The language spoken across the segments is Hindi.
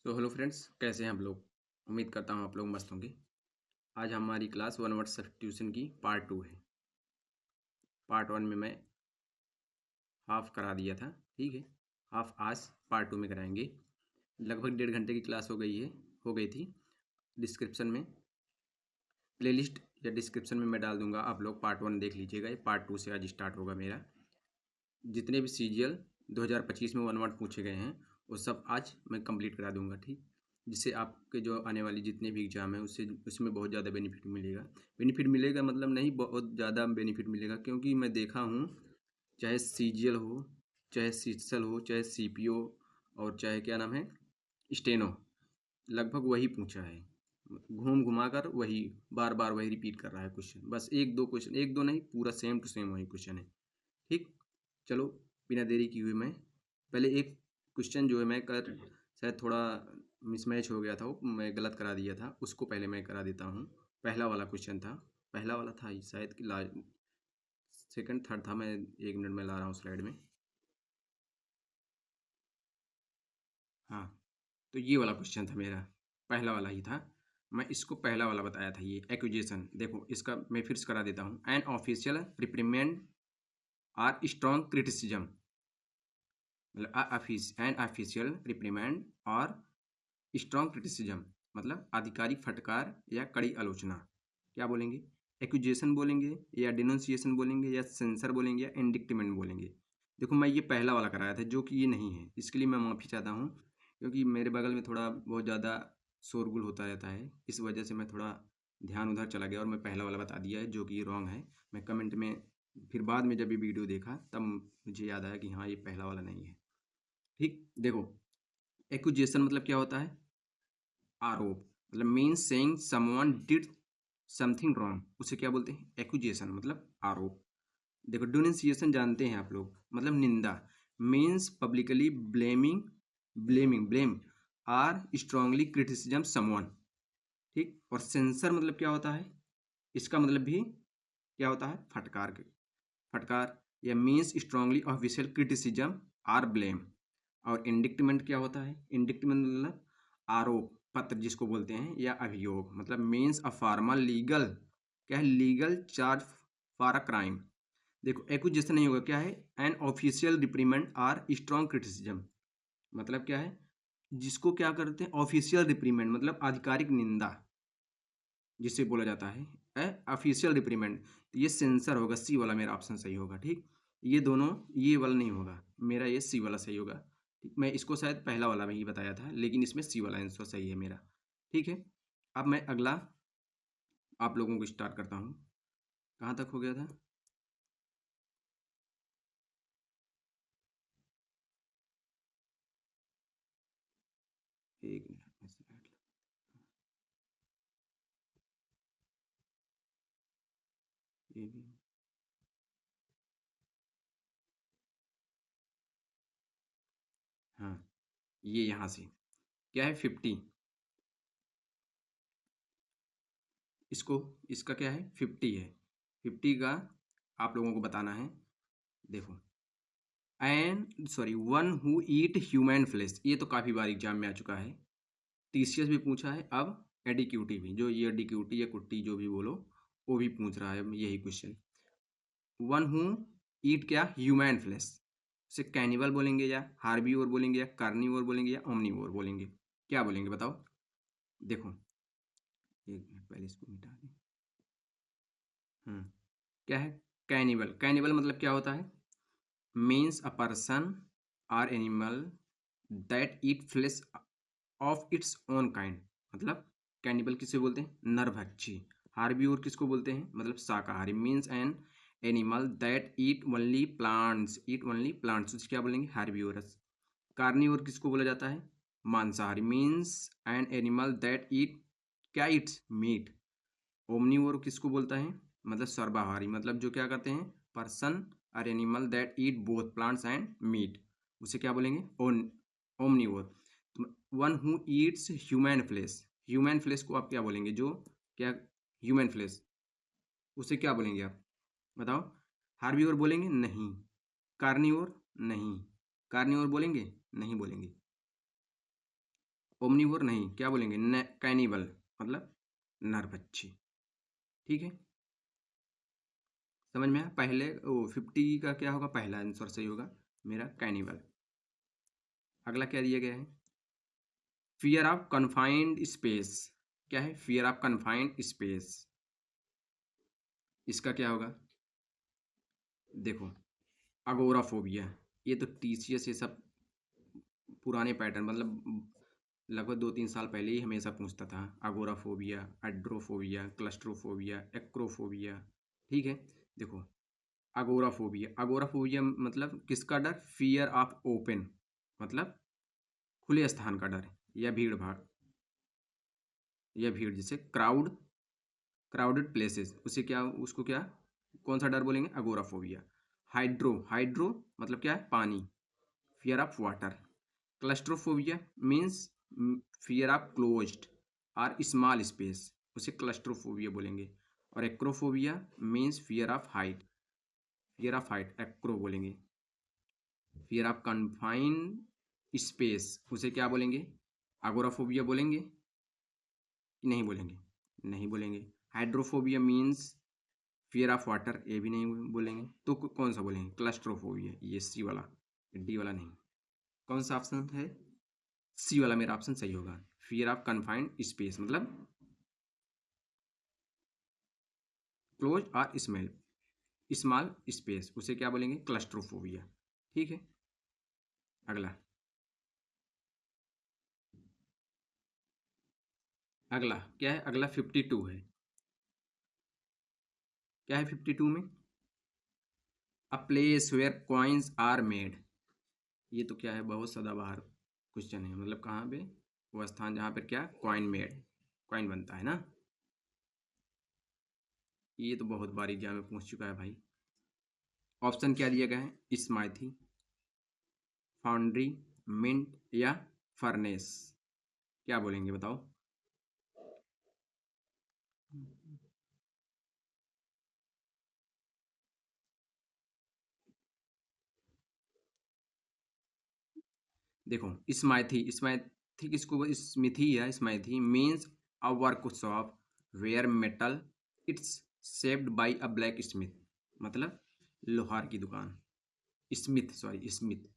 तो हेलो फ्रेंड्स, कैसे हैं आप लोग। उम्मीद करता हूँ आप लोग मस्त होंगे। आज हमारी क्लास वन वर्ड सब्स्टिट्यूशन की पार्ट 2 है। पार्ट 1 में मैं हाफ करा दिया था, ठीक है। हाफ आज पार्ट 2 में कराएंगे। लगभग 1.5 घंटे की क्लास हो गई थी। डिस्क्रिप्शन में प्लेलिस्ट या डिस्क्रिप्शन में मैं डाल दूंगा, आप लोग पार्ट 1 देख लीजिएगा। ये पार्ट 2 से आज स्टार्ट होगा मेरा। जितने भी सीजीएल 2025 में वन वर्ड पूछे गए हैं वो सब आज मैं कंप्लीट करा दूंगा, ठीक। जिससे आपके जो आने वाली जितने भी एग्ज़ाम है उसमें बहुत ज़्यादा बेनिफिट मिलेगा। बेनिफिट मिलेगा मतलब नहीं, बहुत ज़्यादा बेनिफिट मिलेगा, क्योंकि मैं देखा हूँ चाहे सीजीएल हो, चाहे सीटसल हो, चाहे सीपीओ और चाहे क्या नाम है स्टेनो, लगभग वही पूछा है। घूम घुमा कर वही बार बार वही रिपीट कर रहा है क्वेश्चन। बस एक दो क्वेश्चन, एक दो नहीं, पूरा सेम टू सेम वही क्वेश्चन है, ठीक। चलो, बिना देरी किए हुए मैं पहले एक क्वेश्चन जो है मैं कर शायद थोड़ा मिसमैच हो गया था, वो मैं गलत करा दिया था, उसको पहले मैं करा देता हूँ। पहला वाला क्वेश्चन था, पहला वाला था शायद कि लास्ट सेकंड थर्ड था। मैं 1 मिनट में ला रहा हूँ स्लाइड में। हाँ, तो ये वाला क्वेश्चन था मेरा, पहला वाला ही था। मैं इसको पहला वाला बताया था। ये एक्विजिशन देखो, इसका मैं फिर से करा देता हूँ। An official reprimand or strong criticism, मतलब एन ऑफिशियल रिप्रीमेंड और स्ट्रॉन्ग क्रिटिसिज्म, मतलब आधिकारिक फटकार या कड़ी आलोचना। क्या बोलेंगे? एक्यूजेशन बोलेंगे या डिनोन्सिएशन बोलेंगे या सेंसर बोलेंगे या इंडिक्टमेंट बोलेंगे। देखो, मैं ये पहला वाला कराया था जो कि ये नहीं है, इसके लिए मैं माफ़ी चाहता हूँ, क्योंकि मेरे बगल में थोड़ा बहुत ज़्यादा शोरगुल होता रहता है, इस वजह से मैं थोड़ा ध्यान उधर चला गया और मैं पहला वाला बता दिया है जो कि रॉन्ग है। मैं कमेंट में फिर बाद में जब ये वीडियो देखा तब मुझे याद आया कि हाँ, ये पहला वाला नहीं है, ठीक। देखो, एक्यूजेशन मतलब क्या होता है? आरोप, मतलब means saying someone did something wrong, उसे क्या बोलते हैं? एक्यूजेशन, मतलब आरोप। देखो, डिनोंसिएशन जानते हैं आप लोग, मतलब निंदा। Means publicly blame or strongly criticism someone, ठीक। और सेंसर मतलब क्या होता है? इसका मतलब भी क्या होता है? फटकार या means strongly official criticism or blame. और इंडिक्टमेंट क्या होता है? इंडिक्टमेंट मतलब आरोप पत्र जिसको बोलते हैं, या अभियोग, मतलब मीन्स अ फॉर्मल लीगल, क्या है? Legal charge for a crime. देखो, एक्यूजेशन नहीं होगा, क्या है? An official reprimand or strong criticism, मतलब क्या है? जिसको क्या करते हैं? ऑफिशियल रिप्रीमेंड, मतलब आधिकारिक निंदा जिसे बोला जाता है ऑफिशियल रिप्रीमेंड। तो ये सेंसर होगा, सी वाला मेरा ऑप्शन सही होगा, ठीक। ये दोनों, ये वाला नहीं होगा मेरा, ये सी वाला सही होगा, ठीक। मैं इसको शायद पहला वाला में ही बताया था, लेकिन इसमें सी वाला आंसर सही है मेरा, ठीक है। अब मैं अगला आप लोगों को स्टार्ट करता हूँ। कहाँ तक हो गया था? एक मिनट में slide ये भी, हाँ, ये यहाँ से क्या है? 50, इसको, इसका क्या है? 50 है। 50 का आप लोगों को बताना है। देखो, and sorry, one who eat human flesh, ये तो काफ़ी बार एग्जाम में आ चुका है। टीसीएस भी पूछा है, अब एडीक्यूटी भी, जो ये एडीक्यूटी या कुट्टी जो भी बोलो, वो भी पूछ रहा है यही क्वेश्चन। वन हु ईट क्या? ह्यूमन फ्लेश, उसे कैनिबल बोलेंगे या हार्बीवोर बोलेंगे या कार्निवोर बोलेंगे या ओमनीवोर बोलेंगे? क्या बोलेंगे बताओ? देखो, एक मिनट पहले इसको मिटा दें। क्या है? कैनिबल। कैनिबल मतलब क्या होता है? Means a person or animal that eat flesh of its own kind, मतलब कैनिबल किसे बोलते हैं? नरभक्षी। हार्बीवोर किसको बोलते हैं? मतलब शाकाहारी। Means N animal that eat only plants, क्या बोलेंगे? हार्बीवोरस। कार्निवोर किसको बोला जाता है? मांसाहारी। मीन्स एन एनिमल दैट ईट, क्या ईट्स? मीट। ओमनीवोर किसको बोलता है? मतलब सर्वाहारी, मतलब जो क्या करते हैं? पर्सन और animal that eat both plants and meat, उसे क्या बोलेंगे? Omnivore. One who eats human flesh, human flesh को आप क्या बोलेंगे? जो क्या, ह्यूमन फ्लेश, उसे क्या बोलेंगे आप बताओ? हार्बीवोर बोलेंगे? नहीं। कार्निवोर? नहीं। कार्निवोर बोलेंगे? नहीं बोलेंगे। ओमनीवोर नहीं, क्या बोलेंगे, कैनिबल मतलब नरभक्षी। ठीक है, समझ में आया। पहले 50 का क्या होगा, पहला आंसर सही होगा मेरा कैनिबल। अगला क्या दिया गया है, फियर ऑफ कन्फाइंड स्पेस। क्या है, फियर ऑफ कन्फाइंड स्पेस, इसका क्या होगा, देखो अगोराफोबिया। ये तो टीसीएस ये सब पुराने पैटर्न, मतलब लगभग 2-3 साल पहले ही हमेशा पूछता था। अगोराफोबिया, एड्रोफोबिया, क्लस्ट्रोफोबिया, एक्रोफोबिया। ठीक है, देखो अगोराफोबिया, अगोराफोबिया मतलब किसका डर, फियर ऑफ ओपन मतलब खुले स्थान का डर, या भीड़ भाड़, या भीड़ जैसे क्राउडेड प्लेसेस, उसे क्या, उसको क्या, कौन सा डर बोलेंगे, अगोराफोबिया। हाइड्रो मतलब क्या है, पानी, fear of water. Claustrophobia means fear of closed और स्मॉल स्पेस, उसे क्लस्ट्रोफोबिया बोलेंगे। और acrophobia means fear of height Acro बोलेंगे। फियर ऑफ कन्फाइंड स्पेस, उसे क्या बोलेंगे, अगोराफोबिया बोलेंगे कि नहीं बोलेंगे, नहीं बोलेंगे। Hydrophobia means fear of water, ये भी नहीं बोलेंगे। तो कौन सा बोलेंगे, क्लस्ट्रोफोबिया, ये सी वाला, डी वाला नहीं। कौन सा ऑप्शन है, सी वाला मेरा ऑप्शन सही होगा। फियर ऑफ कन्फाइंड स्पेस मतलब क्लोज और स्मॉल स्पेस, उसे क्या बोलेंगे, क्लस्ट्रोफोबिया। ठीक है, अगला अगला क्या है, अगला 52 है। क्या है 52 में, a place where coins are made. ये तो क्या है, बहुत सदाबहार क्वेश्चन है। मतलब कहाँ पे, वो स्थान जहाँ पर क्या, कॉइन बनता है ना। ये तो बहुत बार एग्जाम में पूछ चुका है भाई। ऑप्शन क्या दिया गया है, स्माइथी, फाउंड्री, मिंट या फर्नेस, क्या बोलेंगे बताओ। देखो स्माइथी किसको, स्मिथी या smithy means a workshop where metal it's shaped by a blacksmith, मतलब लोहार की दुकान। स्मिथ स्मिथ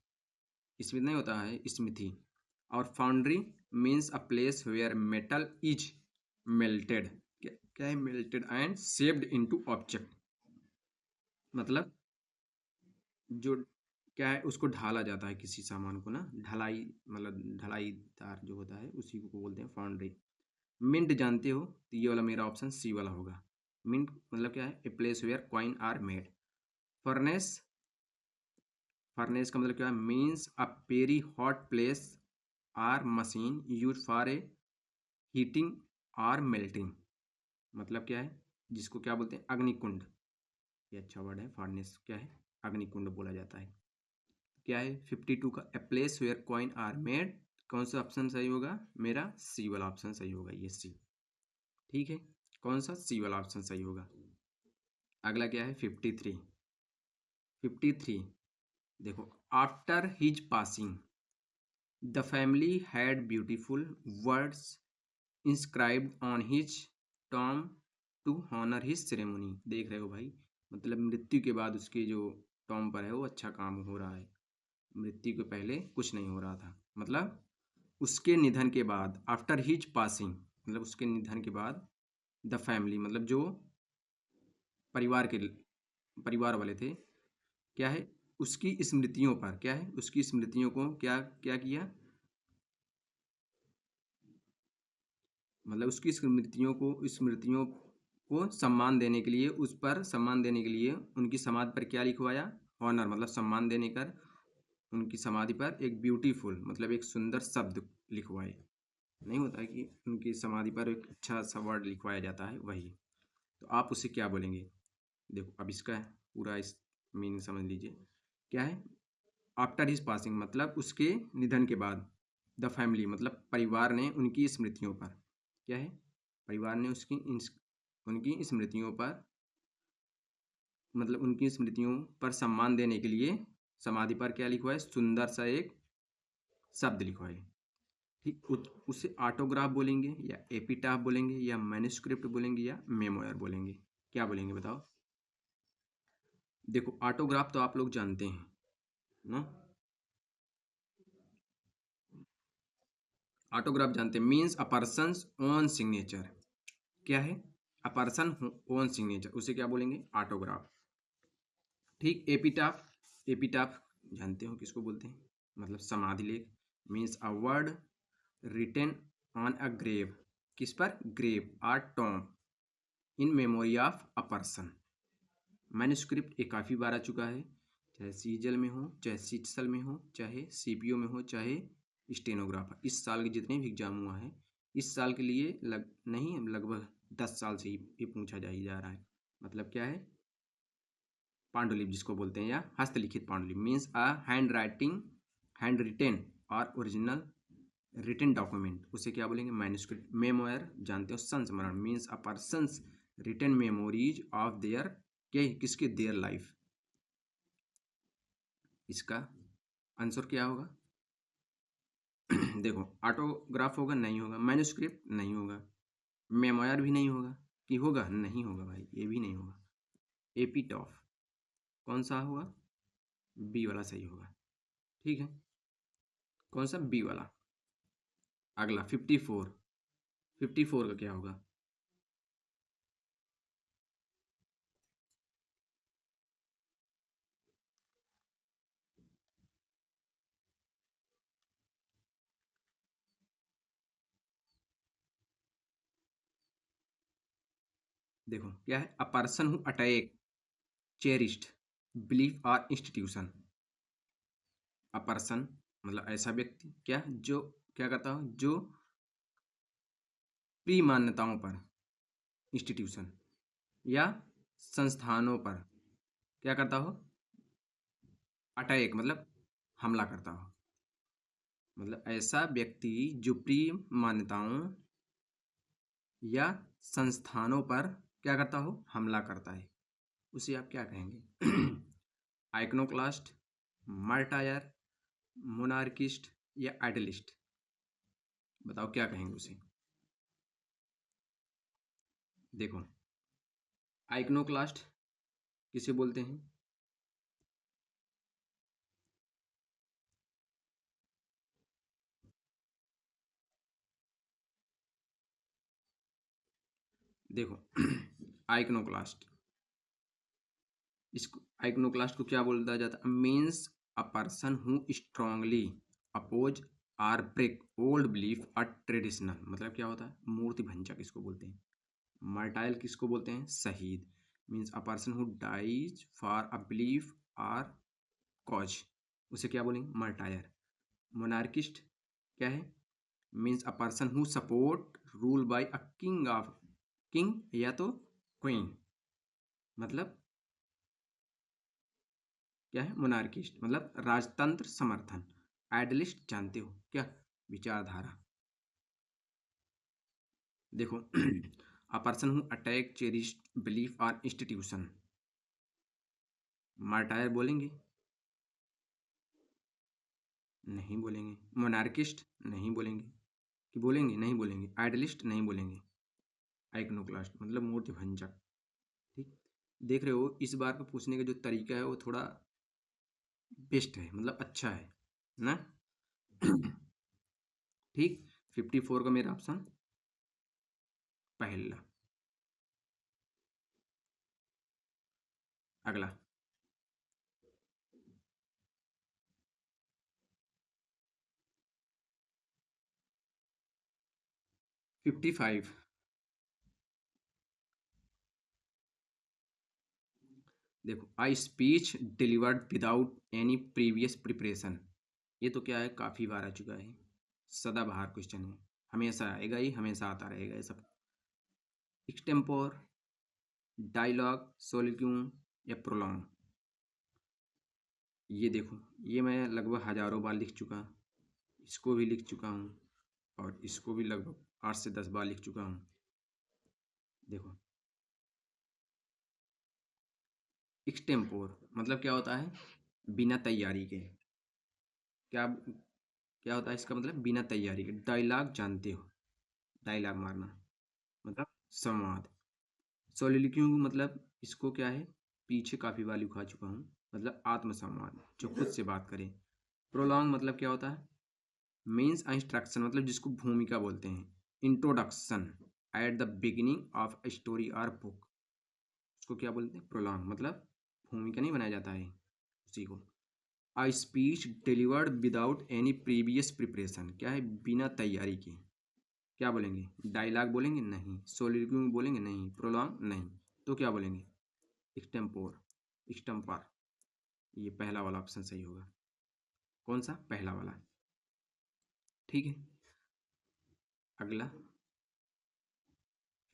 नहीं होता है, स्मिथी। और foundry means a place where metal is melted, क्या है, melted and shaped into object, मतलब जो क्या है, उसको ढाला जाता है किसी सामान को ना, ढलाई मतलब ढलाईदार जो होता है उसी को बोलते हैं फाउंड्री। मिंट जानते हो, तो ये वाला मेरा ऑप्शन सी वाला होगा। मिंट मतलब क्या है, a place where coin are made. Furnace, furnace का मतलब क्या है, means a very hot place or machine use for a heating or melting, मतलब क्या है, जिसको क्या बोलते हैं, अग्निकुंड। ये अच्छा वर्ड है, फर्नेस क्या है, अग्निकुंड बोला जाता है। क्या है 52 का, a place where coin are made, कौन सा ऑप्शन सही होगा, मेरा सी वाला ऑप्शन सही होगा, ये सी। ठीक है, कौन सा, सी वाला ऑप्शन सही होगा। अगला क्या है 53 देखो, after his passing the family had beautiful words inscribed on his tomb to honour his ceremony. देख रहे हो भाई, मतलब मृत्यु के बाद उसके जो टॉम पर है वो अच्छा काम हो रहा है, मृत्यु के पहले कुछ नहीं हो रहा था। मतलब उसके निधन के बाद, आफ्टर हिज पासिंग मतलब उसके निधन के बाद, द फैमिली मतलब जो परिवार के परिवार वाले थे, क्या है, उसकी स्मृतियों पर, क्या है, उसकी स्मृतियों को क्या क्या किया, मतलब उसकी स्मृतियों को सम्मान देने के लिए, उस पर सम्मान देने के लिए उनकी समाधि पर क्या लिखवाया, ऑनर मतलब सम्मान देने कर उनकी समाधि पर एक ब्यूटीफुल मतलब एक सुंदर शब्द लिखवाए। नहीं होता है कि उनकी समाधि पर एक अच्छा सा वर्ड लिखवाया जाता है, वही। तो आप उसे क्या बोलेंगे, देखो अब इसका पूरा इस मीनिंग समझ लीजिए। क्या है, आफ्टर हिज पासिंग मतलब उसके निधन के बाद, द फैमिली मतलब परिवार ने उनकी स्मृतियों पर, क्या है, परिवार ने उनकी स्मृतियों पर मतलब उनकी स्मृतियों पर सम्मान देने के लिए समाधि पर क्या लिखवाए, सुंदर सा एक शब्द लिखवाए। ठीक, उसे ऑटोग्राफ बोलेंगे या एपिटाफ बोलेंगे या मैन्युस्क्रिप्ट बोलेंगे या मेमोयर बोलेंगे? क्या बोलेंगे बताओ? देखो, ऑटोग्राफ तो आप लोग जानते हैं ना। ऑटोग्राफ जानते हैं, means a persons own signature. क्या है? अ पर्सन ओन सिग्नेचर, उसे क्या बोलेंगे? ऑटोग्राफ। ठीक, एपिटाफ, एपिटाफ जानते हो किसको बोलते हैं? मतलब समाधि लेख। Means a word written on a grave. किस पर? Grave or tomb in memory of a person. Manuscript ये काफ़ी बार आ चुका है, चाहे सीजल में हो, चाहे सिटसल में हो, चाहे सीपीओ में हो, चाहे स्टेनोग्राफर। इस साल के जितने भी एग्जाम हुआ है, इस साल के लिए नहीं, लगभग 10 साल से ही ये पूछा जा ही जा रहा है। मतलब क्या है? पांडुलिपि जिसको बोलते हैं, या हस्तलिखित पांडुलिपि, means a hand writing, hand written और ओरिजिनल रिटन डॉक्यूमेंट, उसे क्या बोलेंगे? मैन्युस्क्रिप्ट। मेमोयर जानते हो, संस्मरण, means a person's written memories of their, क्या, किसके? Their life. इसका आंसर क्या होगा? देखो, ऑटोग्राफ होगा? नहीं होगा। मैन्युस्क्रिप्ट नहीं होगा। मेमोयर भी नहीं होगा। कि होगा? नहीं होगा भाई, ये भी नहीं होगा। एपिटॉफ कौन सा होगा? बी वाला सही होगा। ठीक है, कौन सा? बी वाला। अगला 54, 54 का क्या होगा? देखो क्या है? A person who attack cherished belief और इंस्टीट्यूशन। अ पर्सन मतलब ऐसा व्यक्ति, क्या, जो क्या करता हो? जो प्री मान्यताओं पर, इंस्टीट्यूशन या संस्थानों पर क्या करता हो? अटैक मतलब हमला करता हो। मतलब ऐसा व्यक्ति जो प्री मान्यताओं या संस्थानों पर क्या करता हो? हमला करता है, उसे आप क्या कहेंगे? आइकनोक्लास्ट, मार्टायर, मोनार्किस्ट या आइडलिस्ट? बताओ क्या कहेंगे उसे? देखो, आइकनोक्लास्ट किसे बोलते हैं? देखो आइकनोक्लास्ट, इसको आइकनोक्लास्ट को क्या बोला जाता है? Means a person who strongly oppose or break old belief और ट्रेडिशनल। मतलब क्या होता है? मूर्ति भंजक इसको बोलते हैं। मार्टाइल किसको बोलते हैं? शहीद। Means a person who dies for a belief or cause, उसे क्या बोलेंगे? मार्टायर। मोनार्किस्ट क्या है? Means a person who support rule by a king of, king या तो क्वीन। मतलब क्या है? मोनार्किस्ट मतलब राजतंत्र समर्थन। आइडलिस्ट जानते हो क्या? विचारधारा। देखो a person who attack cherish belief और इंस्टीट्यूशन। मार्टायर बोलेंगे? नहीं बोलेंगे। मोनार्किस्ट नहीं बोलेंगे। कि बोलेंगे? नहीं बोलेंगे। आइडलिस्ट नहीं बोलेंगे। आइकनोक्लास्ट मतलब मूर्ति भंजक। ठीक, देख रहे हो इस बार का पूछने का जो तरीका है वो थोड़ा बेस्ट है, मतलब अच्छा है ना। ठीक, 54 का मेरा ऑप्शन पहला। अगला 55। देखो, a speech delivered without any previous preparation, ये तो क्या है? काफ़ी बार आ चुका है, सदाबहार क्वेश्चन है, हमेशा आएगा ही, हमेशा आता रहेगा ये सब। एक्सटेम्पोर, डायलॉग, सोलिक्यूम या प्रोलॉन्ग? ये देखो, ये मैं लगभग हज़ारों बार लिख चुका, इसको भी लिख चुका हूँ और इसको भी लगभग 8 से 10 बार लिख चुका हूँ। देखो, एक्सटेम्पोर मतलब क्या होता है? बिना तैयारी के। क्या क्या होता है इसका मतलब? बिना तैयारी के। डायलॉग जानते हो, डायलॉग मारना मतलब संवाद। सोलिलोक्यू मतलब इसको क्या है, पीछे काफ़ी वैल्यू खा चुका हूँ, मतलब आत्मसंवाद, जो खुद से बात करे। प्रोलॉन्ग मतलब क्या होता है? मीन्स इंस्ट्रक्शन, मतलब जिसको भूमिका बोलते हैं। Introduction at the beginning of a story और बुक, उसको क्या बोलते हैं? प्रोलॉन्ग, मतलब भूमिका नहीं बनाया जाता है उसी को। A speech delivered without any previous preparation, क्या है? बिना तैयारी के। क्या बोलेंगे? डायलॉग बोलेंगे? नहीं। सोलिलोक्यू बोलेंगे? नहीं। प्रोलॉन्ग? नहीं। तो क्या बोलेंगे? Extempore, extempore. ये पहला वाला ऑप्शन सही होगा। कौन सा? पहला वाला। ठीक है, अगला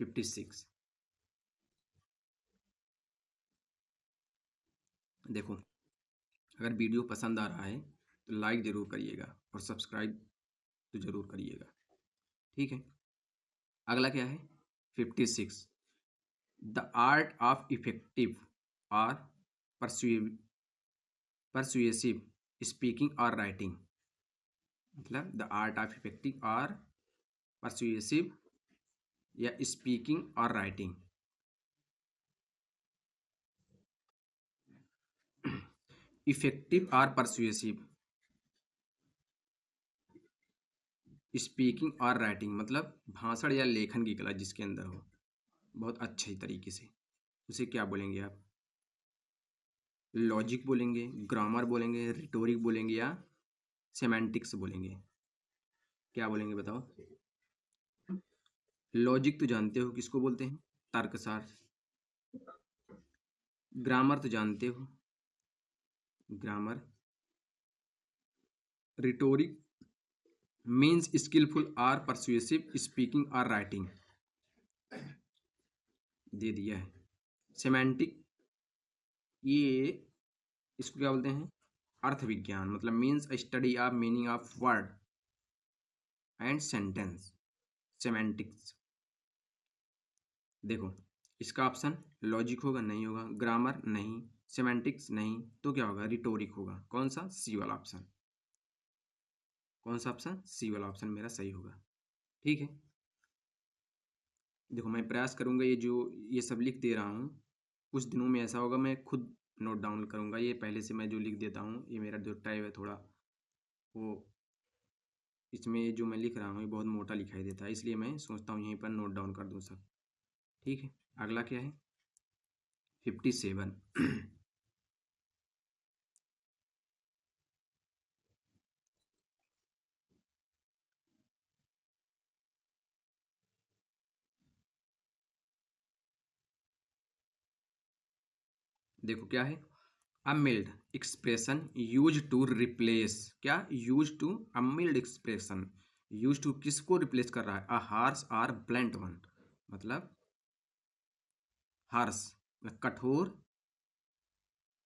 56। देखो, अगर वीडियो पसंद आ रहा है तो लाइक ज़रूर करिएगा और सब्सक्राइब तो ज़रूर करिएगा। ठीक है, अगला क्या है? 56। द आर्ट ऑफ इफेक्टिव और परसुएसिव स्पीकिंग और राइटिंग, मतलब द आर्ट ऑफ इफेक्टिव और परसुएसिव या स्पीकिंग और राइटिंग। इफेक्टिव और परसुएसिव स्पीकिंग और राइटिंग, मतलब भाषण या लेखन की कला जिसके अंदर हो बहुत अच्छे तरीके से, उसे क्या बोलेंगे आप? लॉजिक बोलेंगे, ग्रामर बोलेंगे, रिटोरिक बोलेंगे या सेमेंटिक्स बोलेंगे? क्या बोलेंगे बताओ? लॉजिक तो जानते हो किसको बोलते हैं? तर्कसार। ग्रामर तो जानते हो, ग्रामर। रिटोरिक मीन्स स्किलफुल और परसुएसिव स्पीकिंग और राइटिंग, दे दिया है। सेमेंटिक, ये इसको क्या बोलते हैं? अर्थ विज्ञान, मतलब means study of meaning of word and sentence, semantics. देखो, इसका ऑप्शन लॉजिक होगा? नहीं होगा। ग्रामर? नहीं। सेमेंटिक्स? नहीं। तो क्या होगा? रिटोरिक होगा। कौन सा? सी वाला ऑप्शन। कौन सा ऑप्शन? सी वाला ऑप्शन मेरा सही होगा। ठीक है, देखो मैं प्रयास करूंगा ये सब लिख दे रहा हूँ, कुछ दिनों में ऐसा होगा मैं खुद नोट डाउन करूंगा। ये पहले से मैं जो लिख देता हूँ, ये मेरा जो टाइप है थोड़ा वो, इसमें जो मैं लिख रहा हूँ ये बहुत मोटा लिखाई देता है, इसलिए मैं सोचता हूँ यहीं पर नोट डाउन कर दूँ सब। ठीक है, अगला क्या है? 57। देखो क्या है? A mild expression used to replace, क्या used to? A mild expression used to किसको रिप्लेस कर रहा है? अ हार्श और ब्लंट वन, मतलब हार्श कठोर,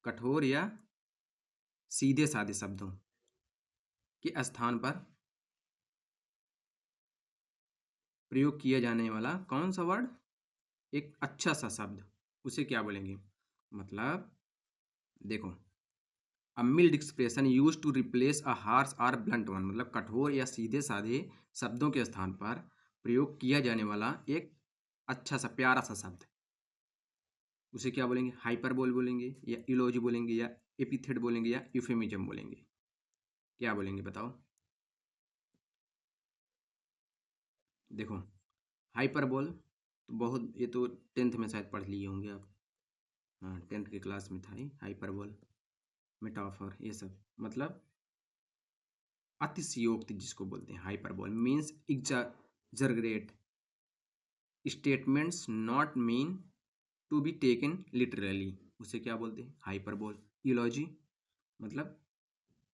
कठोर या सीधे साधे शब्दों के स्थान पर प्रयोग किया जाने वाला कौन सा वर्ड? एक अच्छा सा शब्द, उसे क्या बोलेंगे? मतलब देखो, a mild expression used to replace a harsh और ब्लंट वन, मतलब कठोर या सीधे साधे शब्दों के स्थान पर प्रयोग किया जाने वाला एक अच्छा सा प्यारा सा शब्द, उसे क्या बोलेंगे? हाइपरबोल बोलेंगे या इलोजी बोलेंगे या एपिथेट बोलेंगे या यूफेमिज्म बोलेंगे? क्या बोलेंगे बताओ? देखो, हाइपरबोल तो बहुत, ये तो 10th में शायद पढ़ लिए होंगे आप। हाँ, 10th की क्लास में था ही हाइपरबोल, मेटाफर, ये सब मतलब अतिशयोक्ति जिसको बोलते हैं। Hyperbole means exaggerate statements not mean to be taken literally, उसे क्या बोलते हैं? हाइपरबोल। इलॉजी मतलब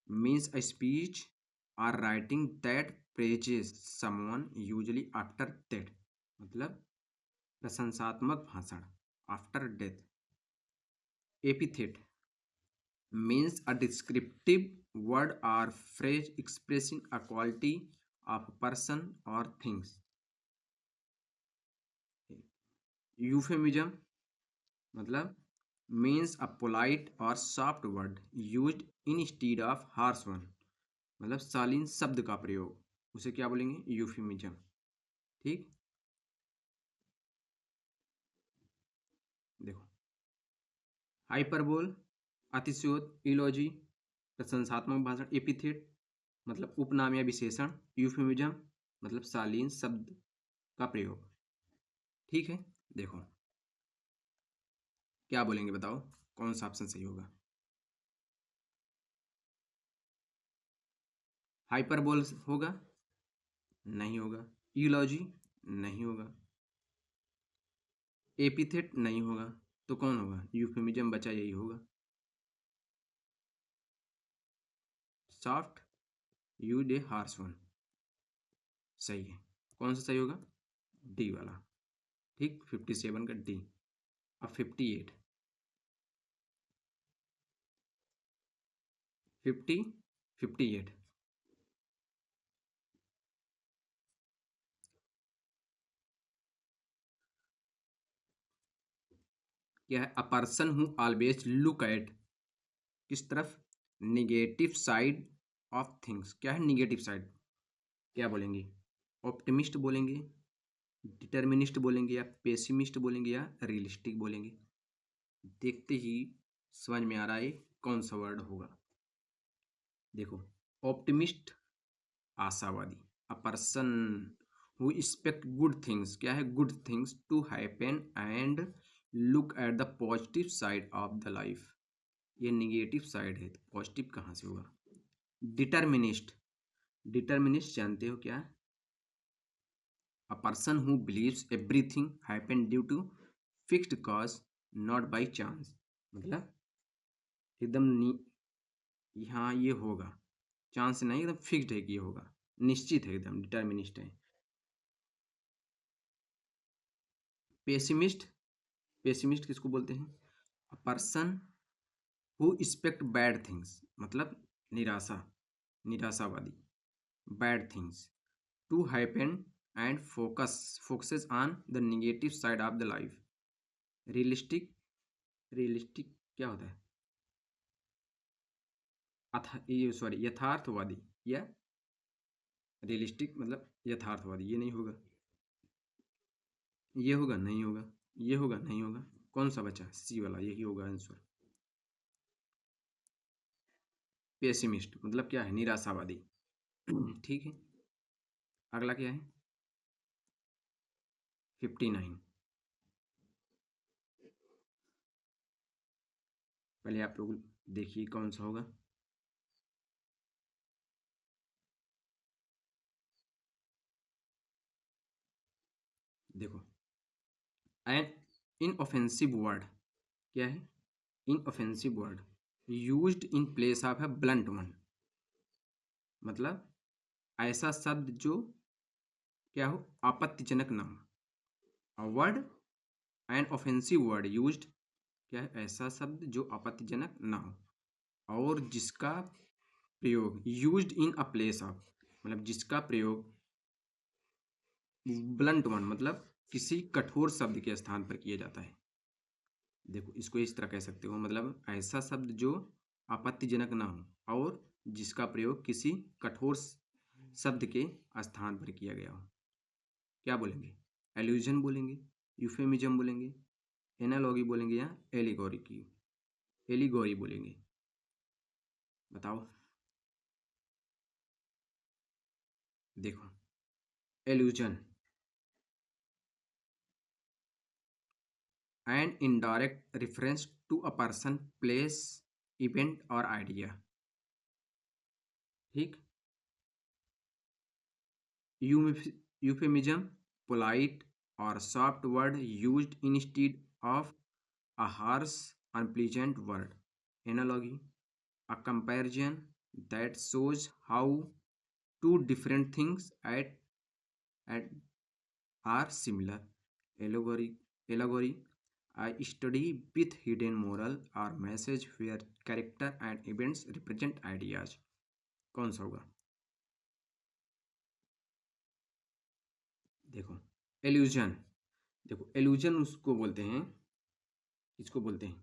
मीन्स अ स्पीच और writing that praises someone usually after death, मतलब प्रशंसात्मक भाषण after death. Epithet means a descriptive word or phrase expressing a quality of a person or things. Euphemism मतलब means a polite or soft word used instead of harsh one, मतलब शालीन शब्द का प्रयोग, उसे क्या बोलेंगे? यूफेमिज्म। ठीक, देखो, हाइपरबोल, अतिशयोक्ति, इलॉजी, प्रशंसात्मक भाषण, एपिथेट मतलब उपनाम या विशेषण, यूफेमिज्म मतलब शालीन शब्द का प्रयोग। ठीक है, देखो क्या बोलेंगे, बताओ कौन सा ऑप्शन सही होगा? हाइपरबोल होगा? नहीं होगा। यूलॉजी नहीं होगा। एपिथेट नहीं होगा। तो कौन होगा? यूफेमिज्म बचा, यही होगा। Soft, you day harsh one, सही है। कौन सा सही होगा? डी वाला। ठीक, 57 का डी। अब 58, 58 क्या है? A person who always look at, किस तरफ? Negative side of things. क्या है निगेटिव साइड? क्या बोलेंगे? ऑप्टिमिस्ट बोलेंगे, डिटर्मिनिस्ट बोलेंगे, या पेसिमिस्ट बोलेंगे, या रियलिस्टिक बोलेंगे? देखते ही समझ में आ रहा है कौन सा वर्ड होगा। देखो, ऑप्टिमिस्ट आशावादी, a person who expect good things. क्या है? Good things to happen and look at the positive side of the life. ये निगेटिव साइड है, तो पॉजिटिव कहाँ से होगा? डिटर्मिनिस्ट, डिटर्मिनिस्ट जानते हो क्या? A person who believes everything happen due to fixed cause, not by chance. मतलब एकदम यहाँ ये होगा, चांस नहीं, एकदम फिक्स्ड है कि ये होगा, निश्चित है, एकदम डिटर्मिनिस्ट है। पेसिमिस्ट, पेसिमिस्ट किसको बोलते हैं? A person who expect bad things, मतलब निराशा, निराशावादी, bad things to happen and focuses on the negative side of the life. Realistic, realistic क्या होता है? ये सॉरी, यथार्थवादी या रियलिस्टिक मतलब यथार्थवादी। ये नहीं होगा, ये होगा नहीं होगा, ये होगा नहीं होगा। कौन सा बचा? सी वाला, यही होगा आंसर। पेसिमिस्ट मतलब क्या है? निराशावादी। ठीक है, अगला क्या है? 59। पहले आप लोग देखिए कौन सा होगा। देखो, एन इनऑफेंसिव वर्ड, क्या है? Inoffensive word used in place of है ब्लंट वन, मतलब ऐसा शब्द जो क्या हो? आपत्तिजनक ना हो। Word, an offensive word used, क्या है? ऐसा शब्द जो आपत्तिजनक ना हो और जिसका प्रयोग used in a place of, मतलब जिसका प्रयोग ब्लंट वन मतलब किसी कठोर शब्द के स्थान पर किया जाता है। देखो, इसको इस तरह कह सकते हो, मतलब ऐसा शब्द जो आपत्तिजनक ना हो और जिसका प्रयोग किसी कठोर शब्द के स्थान पर किया गया हो। क्या बोलेंगे? एल्यूजन बोलेंगे, यूफेमिज्म बोलेंगे, एनालॉगी बोलेंगे, या एलिगोरी की एलिगोरी बोलेंगे? बताओ। देखो, allusion, and indirect reference to a person, place, event और आइडिया। ठीक, euphemism, polite or soft word used instead of a harsh, unpleasant word. Analogy, a comparison that shows how two different things at are similar. Allegory, a study with hidden moral or message where character and events represent ideas. कौन सा होगा? देखो, एल्यूजन, देखो एल्यूजन उसको बोलते हैं, किसको बोलते हैं?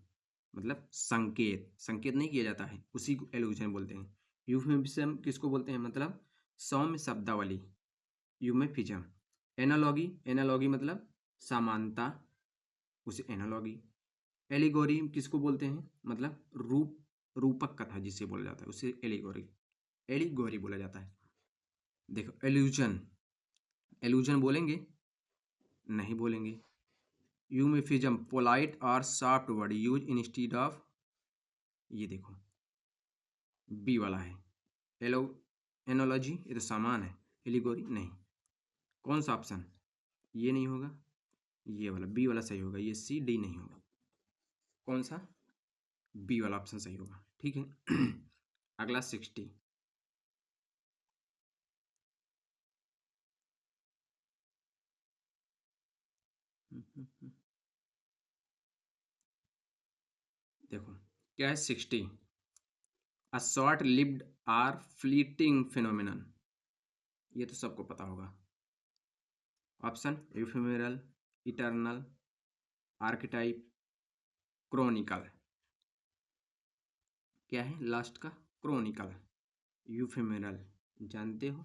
मतलब संकेत, संकेत नहीं किया जाता है, उसी को एल्यूजन बोलते हैं। यूफेमिज्म किसको बोलते हैं? मतलब सौम्य शब्दावली, यूमेफिज्म। एनालॉगी, एनालॉगी मतलब समानता, उसे एनालॉगी। एलिगोरी किसको बोलते हैं? मतलब रूपक कथा जिसे बोला जाता है उसे एलिगोरी, एलिगोरी बोला जाता है। देखो एल्यूजन, एल्यूजन बोलेंगे? नहीं बोलेंगे। यूमेफिज्म, पोलाइट और soft word use instead of, ये देखो बी वाला है। एलो एनोलॉजी ये तो समान है, एलिगोरी नहीं। कौन सा ऑप्शन? ये नहीं होगा, ये वाला बी वाला सही होगा, ये सी डी नहीं होगा। कौन सा? बी वाला ऑप्शन सही होगा, ठीक है। अगला 60। देखो क्या है 60, a short lived or fleeting phenomenon, ये तो सबको पता होगा। Option ephemeral, eternal, archetype, chronicle. क्या है लास्ट का? क्रोनिकल। यूफेमेरल जानते हो?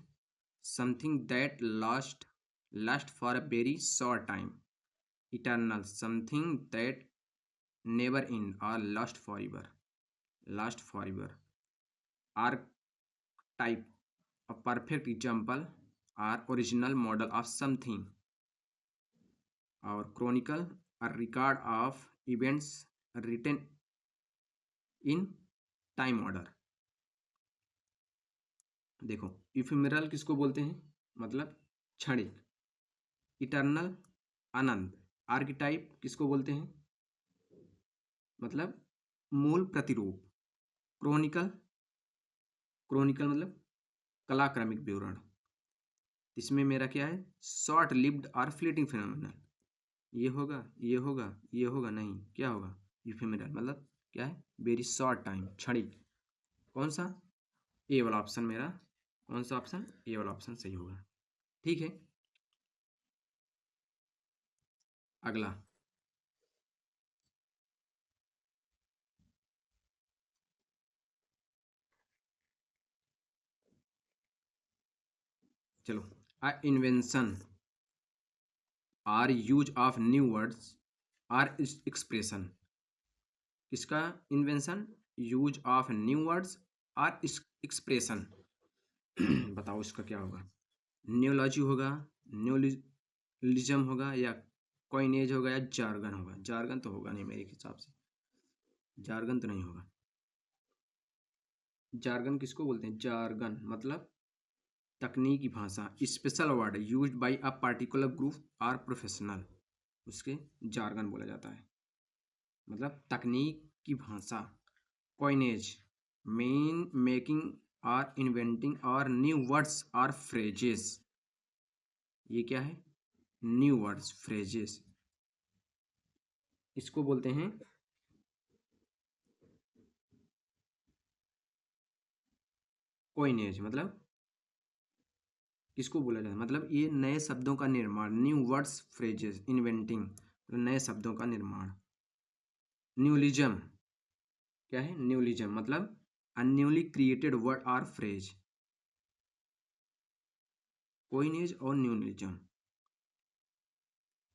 Something that last for a very short time. Eternal, something that never end और last forever, last forever. Archetype, a perfect example or original model of something. और chronicle, a record of events written in time order. देखो इफेमेरल किसको बोलते हैं? मतलब क्षणिक। इटर्नल, अनंत। आर्किटाइप किसको बोलते हैं? मतलब मूल प्रतिरूप। क्रोनिकल, क्रोनिकल मतलब कलाक्रमिक विवरण। इसमें मेरा क्या है? शॉर्ट लिव्ड और फ्लीटिंग फिनोमिनल। ये होगा, ये होगा, ये होगा नहीं, क्या होगा? इफेमेरल मतलब क्या है? वेरी शॉर्ट टाइम, क्षणिक। कौन सा? ए वाला ऑप्शन मेरा, कौन सा ऑप्शन? ए वाला ऑप्शन सही होगा, ठीक है। अगला चलो, a invention or use of new words or expression. किसका invention? Use of new words or expression. बताओ इसका क्या होगा? न्यूलॉजी होगा, न्यूलिज्म होगा, या कॉइनेज होगा, या जार्गन होगा? जार्गन तो होगा नहीं मेरे हिसाब से, जार्गन तो नहीं होगा। जार्गन किसको बोलते हैं? जार्गन मतलब तकनीकी भाषा, special word used by a particular group और प्रोफेशनल, उसके जार्गन बोला जाता है। मतलब तकनीक की भाषा। कॉइनेज, मेन मेकिंग और इन्वेंटिंग और न्यू वर्ड्स और फ्रेजेस। ये क्या है? न्यू वर्ड्स फ्रेजेस, इसको बोलते हैं कॉइनेज। मतलब किसको बोला जाता है? मतलब ये नए शब्दों का निर्माण, न्यू वर्ड्स फ्रेजेस, इन्वेंटिंग नए शब्दों का निर्माण। न्यूलिज्म क्या है? न्यूलिज्म मतलब अ न्यूली क्रिएटेड वर्ड और फ्रेज। कोइनेज और न्यूलिज्म।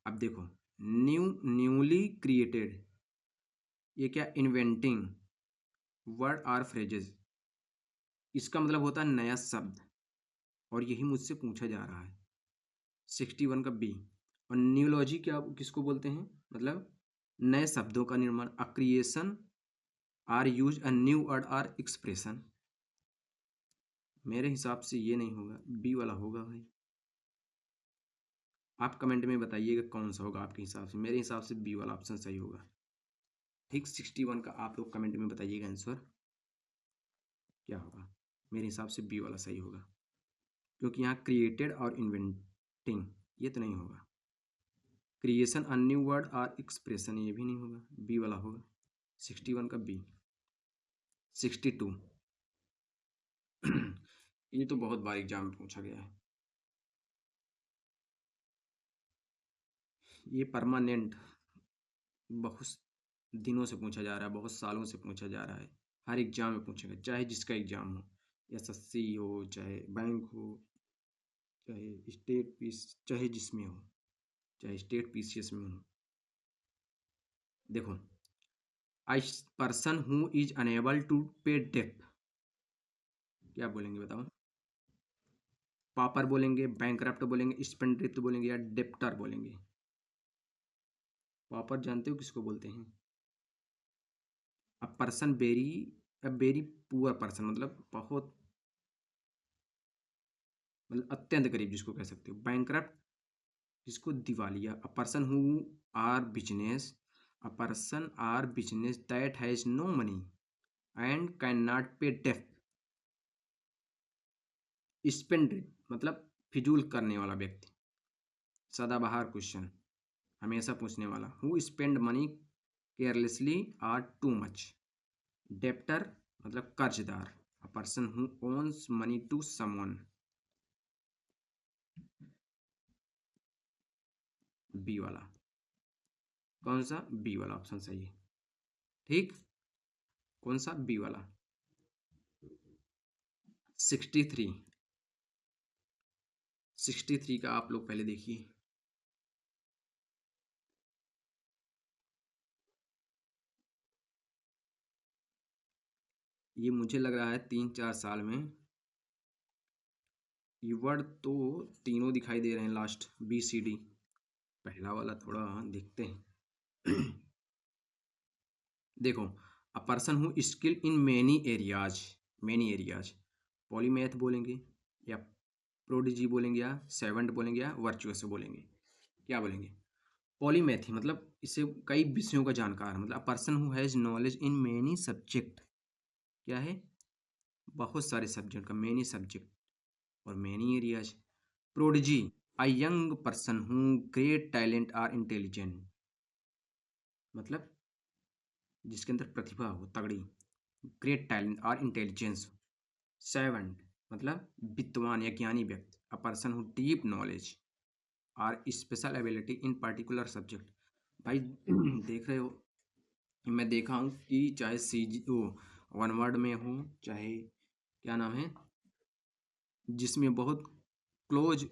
अब देखो न्यूली क्रिएटेड, ये क्या? इन्वेंटिंग वर्ड और फ्रेजेस, इसका मतलब होता है नया शब्द, और यही मुझसे पूछा जा रहा है। 61 का बी। और न्यूलॉजी क्या किसको बोलते हैं? मतलब नए शब्दों का निर्माण, a creation or use a new word or expression. मेरे हिसाब से ये नहीं होगा, बी वाला होगा भाई। आप कमेंट में बताइएगा कौन सा होगा आपके हिसाब से। मेरे हिसाब से बी वाला ऑप्शन सही होगा, ठीक। 61 का आप लोग कमेंट में बताइएगा आंसर क्या होगा। मेरे हिसाब से बी वाला सही होगा, क्योंकि यहाँ क्रिएटेड और इन्वेंटिंग ये तो नहीं होगा। क्रिएशन अ न्यू वर्ड और एक्सप्रेशन ये भी नहीं होगा, बी वाला होगा। 61 का बी। 62 ये तो बहुत बार एग्जाम में पूछा गया है। ये परमानेंट बहुत दिनों से पूछा जा रहा है, बहुत सालों से पूछा जा रहा है। हर एग्जाम में पूछेगा, चाहे जिसका एग्जाम हो। एसएससी हो, चाहे बैंक हो, चाहे स्टेट पीस, चाहे जिसमें हो, चाहे स्टेट पीसीएस में हो। देखो, a person who is unable to pay डेप्ट, क्या बोलेंगे बताओ? पापर बोलेंगे, बैंकरप्ट बोलेंगे, स्पेंड्रिफ्ट बोलेंगे, या डेप्टर बोलेंगे? पापर जानते हो किसको बोलते हैं? A person very, a very poor person, मतलब बहुत, मतलब अत्यंत गरीब जिसको कह सकते हो। बैंकरप्ट जिसको दिवालिया। A person who or business, a person or business that has no money and can not pay डेप्ट। स्पेंड्रिफ्ट मतलब फिजूल करने वाला व्यक्ति, सदाबहार क्वेश्चन, हमेशा पूछने वाला। Who spend money carelessly or too much. Debtor मतलब कर्जदार, a person who owes money to someone. B वाला, कौन सा? बी वाला ऑप्शन सही है। ठीक, कौन सा? बी वाला। 63, 63 का आप लोग पहले देखिए। ये मुझे लग रहा है 3-4 साल में कीवर्ड तो तीनों दिखाई दे रहे हैं लास्ट, बी सी डी। पहला वाला थोड़ा देखते हैं। देखो, a person who skill in many areas, polymath बोलेंगे, या प्रोडिजी बोलेंगे, या सेवेंट बोलेंगे, या वर्चुअस बोलेंगे? क्या बोलेंगे? पॉलीमैथी मतलब इसे कई विषयों का जानकार, मतलब a person who has knowledge in many subject. क्या है? बहुत सारे सब्जेक्ट का, मेनी सब्जेक्ट और many areas. Prodigy, a young person who great talent or intelligent, मतलब जिसके अंदर प्रतिभा हो तगड़ी, ग्रेट टैलेंट और इंटेलिजेंस। सेवेंट मतलब विद्वान या ज्ञानी व्यक्ति, a person who deep knowledge और special ability in particular subject. भाई देख रहे हो, मैं देखा हूँ कि चाहे सी जी ओ वन वर्ड में हो, चाहे क्या नाम है जिसमें बहुत क्लोज,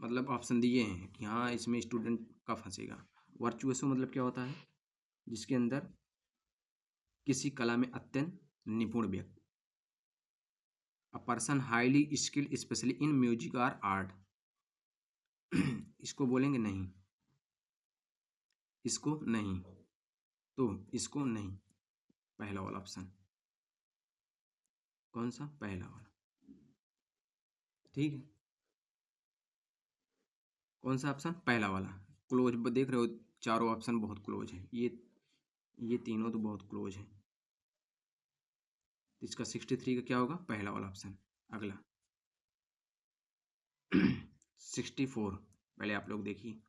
मतलब ऑप्शन दिए हैं कि हाँ इसमें स्टूडेंट का फंसेगा। वर्चुअसो मतलब क्या होता है? जिसके अंदर किसी कला में अत्यंत निपुण व्यक्ति। A person highly skilled specially in music और आर्ट। इसको बोलेंगे नहीं, इसको नहीं, तो इसको नहीं। पहला वाला ऑप्शन, कौन सा? पहला वाला। ठीक है, कौन सा ऑप्शन? पहला वाला। क्लोज देख रहे हो, चारों ऑप्शन बहुत क्लोज है, ये तीनों तो बहुत क्लोज है। इसका 63 का क्या होगा? पहला वाला ऑप्शन। अगला 64, पहले आप लोग देखिए।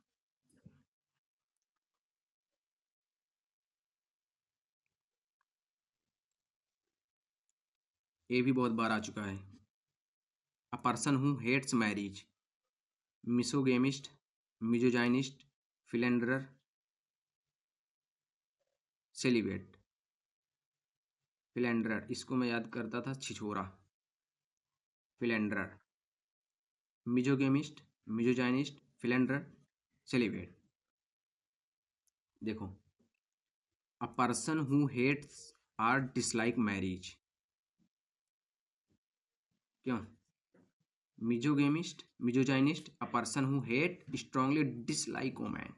ये भी बहुत बार आ चुका है। A person who hates marriage, misogamist, misogynist, philanderer, celibate. Philanderer, इसको मैं याद करता था छिछोरा। फिलेंडरर, मिजोगेमिस्ट, मिजोजाइनिस्ट, फिलेंडरर, सेलिब्रेट। देखो, a person who hates or dislike marriage, क्यों? Misogamist, misogynist, a person who hate strongly dislike women,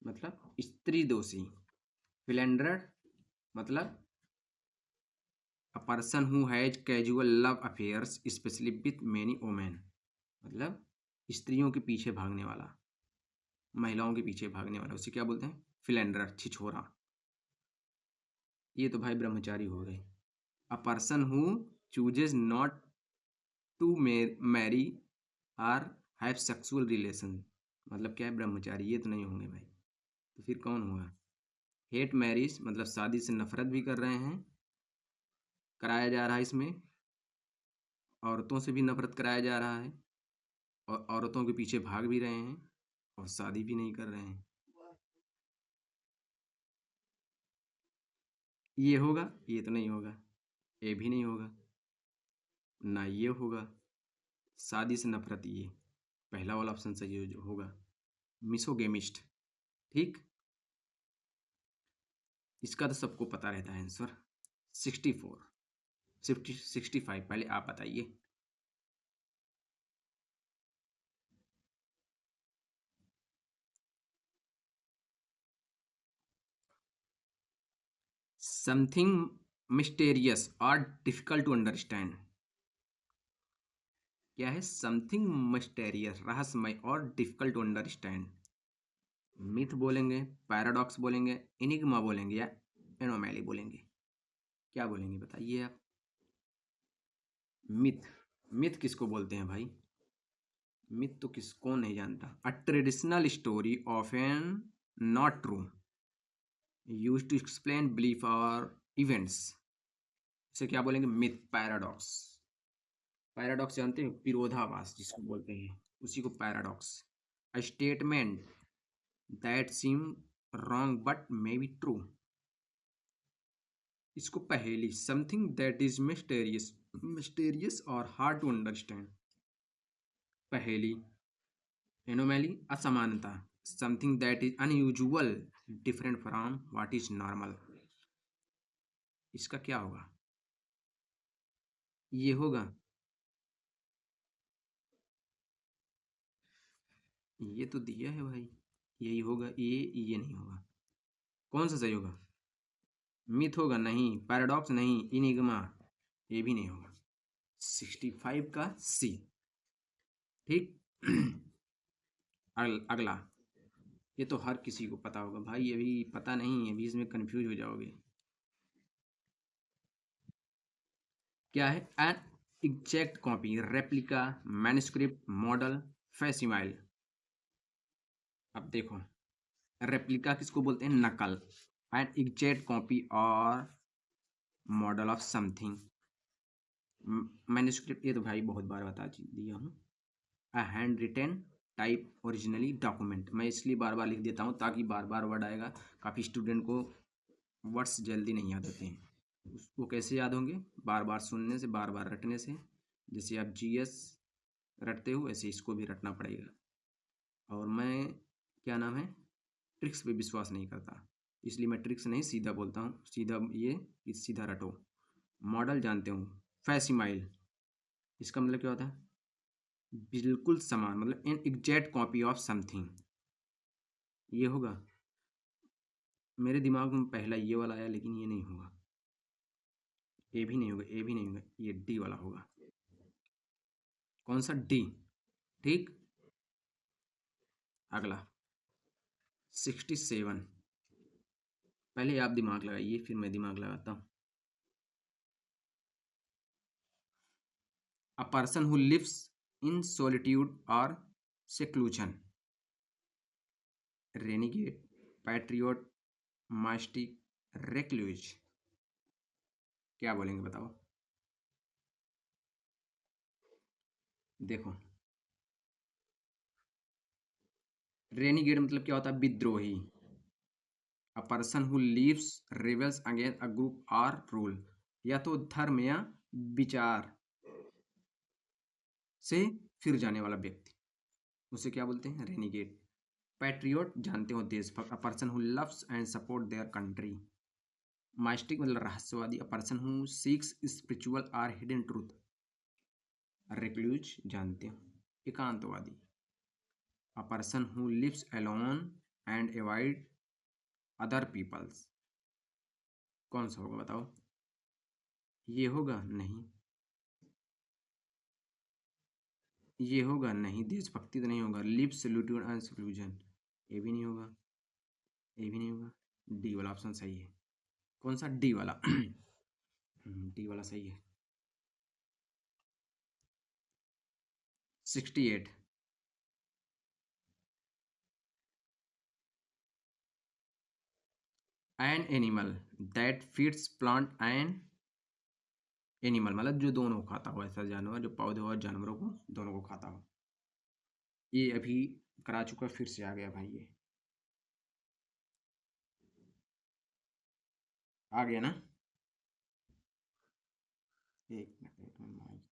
मतलब स्त्री दोषी। फिलेंडरर मतलब a person who has casual love affairs specially with many women, मतलब स्त्रियों के पीछे भागने वाला, महिलाओं के पीछे भागने वाला, उसे क्या बोलते हैं? फिलेंडरर, छिछोरा। ये तो भाई ब्रह्मचारी हो गए। A person who chooses not to marry or have sexual relation, मतलब क्या है? ब्रह्मचारी। ये तो नहीं होंगे भाई, तो फिर कौन होगा? हेट मैरिज मतलब शादी से नफरत भी कर रहे हैं, कराया जा रहा है इसमें, औरतों से भी नफरत कराया जा रहा है, और औरतों के पीछे भाग भी रहे हैं, और शादी भी नहीं कर रहे हैं। ये होगा? ये तो नहीं होगा, ये भी नहीं होगा। ना ये होगा। शादी से नफरत, ये पहला वाला ऑप्शन सही होगा। मिसोगेमिस्ट। ठीक, इसका तो सबको पता रहता है आंसर। 64, 65। पहले आप बताइए। समथिंग मिस्टेरियस और डिफिकल्ट टू अंडरस्टैंड। क्या है? समथिंग मिस्टेरियस, रहस्यमय और डिफिकल्ट टू अंडरस्टैंड। मिथ बोलेंगे, पैराडॉक्स बोलेंगे, इनिग्मा बोलेंगे या एनोमैली बोलेंगे? क्या बोलेंगे बताइए आप। मिथ। मिथ किसको बोलते हैं भाई? मिथ तो किसको नहीं जानता। A traditional story of an not true use to explain belief और इवेंट्स। इसे क्या बोलेंगे? Myth, paradox. पैराडॉक्स जानते हैं? विरोधाभास जिसको बोलते हैं, उसी को paradox. A statement that seem wrong but may be true, इसको पहेली। Something that is mysterious, mysterious और हार्ड टू अंडरस्टैंड, पहेली। एनोमैली, असमानता। Something that is unusual, different from what is normal. इसका क्या होगा? ये होगा। ये तो दिया है भाई, यही होगा। ये नहीं होगा। कौन सा सही होगा? मिथ होगा? नहीं। पैराडॉक्स नहीं। इनिग्मा, ये भी नहीं होगा। 65 का सी। ठीक। अगला, ये तो हर किसी को पता होगा भाई, ये भी पता नहीं, अभी इसमें कंफ्यूज हो जाओगे। क्या है? An exact copy, replica, manuscript, model, facsimile. अब देखो, रेप्लिका किसको बोलते हैं? नकल। एन एग्जैक्ट कॉपी और मॉडल ऑफ समथिंग। मैन्युस्क्रिप्ट, ये तो भाई बहुत बार बता दिया हूँ। A handwritten type originally document. मैं इसलिए बार बार लिख देता हूँ ताकि बार बार वर्ड आएगा। काफ़ी स्टूडेंट को वर्ड्स जल्दी नहीं याद होते हैं। उसको कैसे याद होंगे? बार बार सुनने से, बार बार रटने से। जैसे आप जीएस रटते हो वैसे इसको भी रटना पड़ेगा। और मैं, क्या नाम है, ट्रिक्स पे विश्वास नहीं करता, इसलिए मैं ट्रिक्स नहीं सीधा बोलता हूँ। सीधा ये कि सीधा रटो। मॉडल जानते हो? फैसिमाइल, इसका मतलब क्या होता है? बिल्कुल समान, मतलब N exact copy of something. ये होगा। मेरे दिमाग में पहला ये वाला आया, लेकिन ये नहीं होगा। ए भी नहीं होगा, ए भी नहीं होगा, ये डी वाला होगा। कौन सा? डी। ठीक। अगला 67। पहले आप दिमाग लगाइए, फिर मैं दिमाग लगाता हूँ। A person who lives in solitude और seclusion. Renegade, patriot, mystic, recluse. क्या बोलेंगे बताओ। देखो, रेनिगेट मतलब क्या होता है? विद्रोही। अ person who leaves, rebels against a group और रूल, या तो धर्म या विचार से फिर जाने वाला व्यक्ति, उसे क्या बोलते हैं? रेनिगेट। पैट्रियोट जानते हो? देशभक्त। A person who loves and support their country. Mystic मतलब रहस्यवादी। A person who seeks spiritual और हिडन ट्रूथ। रिक्लूज जानते हो? एकांतवादी। A person who lives alone and avoid other peoples. कौन सा होगा बताओ? ये होगा? नहीं। ये होगा? नहीं। देशभक्ति तो नहीं होगा। लिव सॉलिट्यूड एंड seclusion, ये भी नहीं होगा, ये भी नहीं होगा। डी वाला ऑप्शन सही है। कौन सा? डी वाला। डी वाला सही है। 68। N animal that feeds plant and animal, मतलब जो दोनों को खाता हो, ऐसा जानवर जो पौधे और जानवरों को दोनों को खाता हो। ये अभी करा चुका, फिर से आ गया भाई, ये आ गया ना। एक मिनट,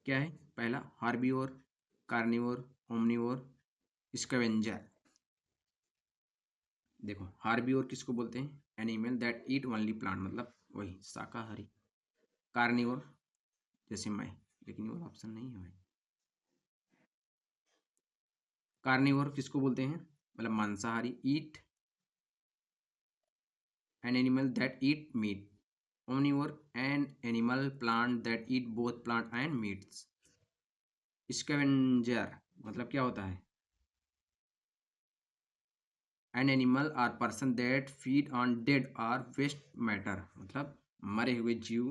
क्या है? पहला हार्बीवोर, कार्निवोर, ओमनीवोर, स्कैवेंजर। देखो हार्बीवोर किसको बोलते हैं? Animal that eat only plant, मतलब वही शाकाहारी। कार्निवोर जैसे मैं, लेकिन ये वाला ऑप्शन नहीं है भाई। कार्निवोर किसको बोलते हैं? मतलब मांसाहारी। Eat an animal that eat meat. Omnivore an animal plant that eat both plant and meats. Scavenger मतलब क्या होता है? An animal or person that feed on dead or waste matter, मतलब मरे हुए जीव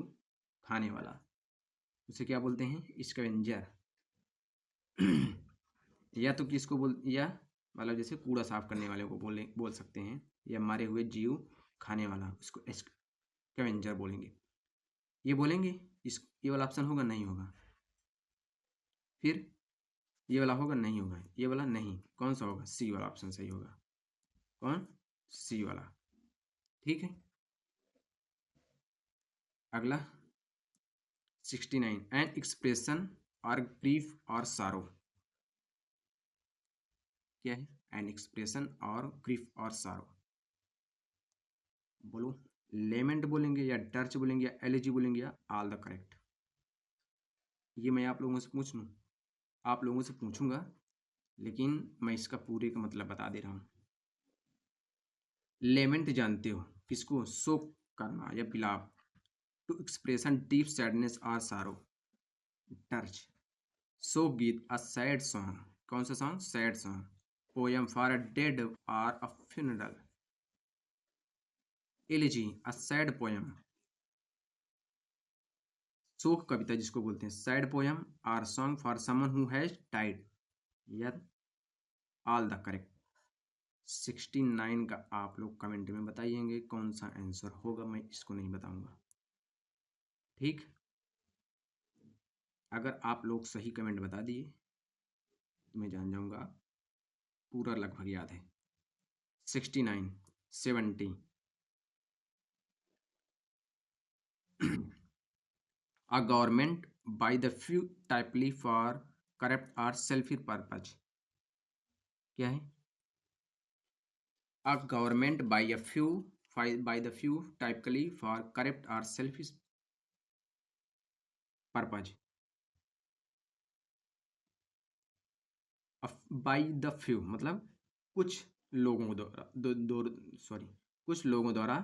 खाने वाला, उसे क्या बोलते हैं? स्कैवेंजर। या तो किसको बोल, या मतलब जैसे कूड़ा साफ करने वाले को बोल सकते हैं, या मरे हुए जीव खाने वाला, उसको स्कैवेंजर बोलेंगे। ये बोलेंगे। इस ये वाला ऑप्शन होगा? नहीं होगा। फिर ये वाला होगा? नहीं होगा। ये वाला नहीं, कौन सा होगा? सी वाला ऑप्शन सही होगा। कौन? सी वाला। ठीक है। अगला 69, एन एक्सप्रेशन और ग्रीफ और सारो। क्या है? एन एक्सप्रेशन और ग्रीफ और सारो। बोलो, लेमेंट बोलेंगे या डर्च बोलेंगे या एलिजी बोलेंगे या ऑल द करेक्ट? ये मैं आप लोगों से पूछ लूँ? आप लोगों से पूछूंगा, लेकिन मैं इसका पूरे का मतलब बता दे रहा हूँ। लेमेंट जानते हो किसको? शोक करना या विलाप। टू एक्सप्रेशन डीप सैडनेस और सारो। डर्च। शोक गीत, अ सैड सॉन्ग। कौन सा song? Sad song. Poem for a dead और a funeral. Elegy, a sad poem. शोक कविता जिसको बोलते हैं। Sad poem or song for someone who has died. या ऑल द करेक्ट। 69 का आप लोग कमेंट में बताइएंगे कौन सा आंसर होगा, मैं इसको नहीं बताऊंगा। ठीक, अगर आप लोग सही कमेंट बता दिए तो मैं जान जाऊंगा पूरा लगभग याद है। 69, 70। A government by the few typically for corrupt or selfish purpose। क्या है? A government by the few typically for corrupt or selfish purpose। By the few मतलब कुछ लोगों द्वारा, सॉरी, कुछ लोगों द्वारा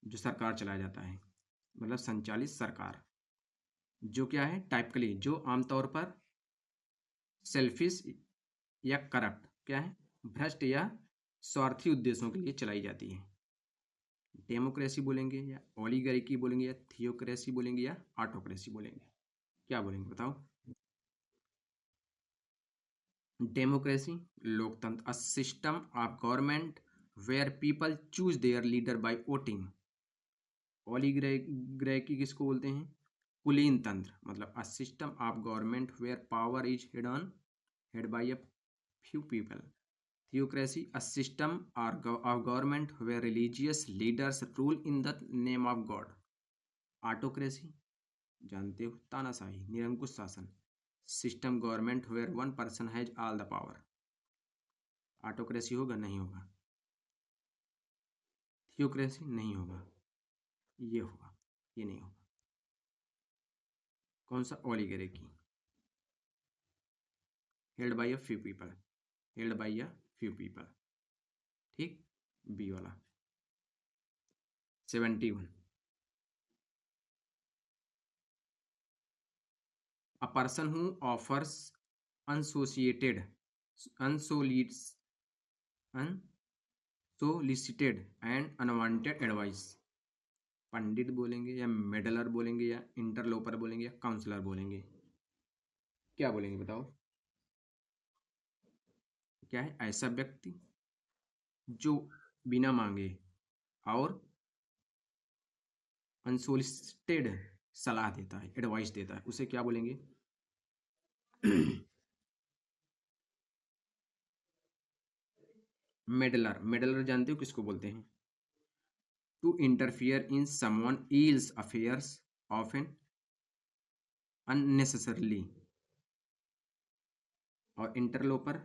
जो सरकार चलाया जाता है, मतलब संचालित सरकार। जो क्या है? टाइपिकली, जो आमतौर पर सेल्फिश या करप्ट, क्या है? भ्रष्ट या स्वार्थी उद्देश्यों के लिए चलाई जाती है। डेमोक्रेसी बोलेंगे या ओलिगार्की बोलेंगे या थियोक्रेसी बोलेंगे या ऑटोक्रेसी बोलेंगे? क्या बोलेंगे बताओ? डेमोक्रेसी, लोकतंत्र, a system of government where people choose their leader by voting. Oligarchy किसको बोलते हैं? कुलीन तंत्र, मतलब a system of government where power is held by a few people। Theocracy, a system of government where religious leaders rule in the name of God। Autocracy, जानते हो, तानाशाही, निरंकुश शासन। System government where one person has all the power. Autocracy होगा? नहीं होगा। थियोक्रेसी नहीं होगा। ये होगा, ये नहीं होगा। कौन सा? Oligarchy, held by a few people, held by a few people. ठीक, बी वाला। 71, a person who offers unsociated unsolicited and unwanted advice। पंडित बोलेंगे या मेडलर बोलेंगे या इंटरलोपर बोलेंगे या काउंसलर बोलेंगे? क्या बोलेंगे बताओ? क्या है? ऐसा व्यक्ति जो बिना मांगे और अनसोलिसिटेड सलाह देता है, एडवाइस देता है, उसे क्या बोलेंगे? मेडलर। मेडलर जानते हो किसको बोलते हैं? To interfere in someone else affairs often unnecessarily. और इंटरलोपर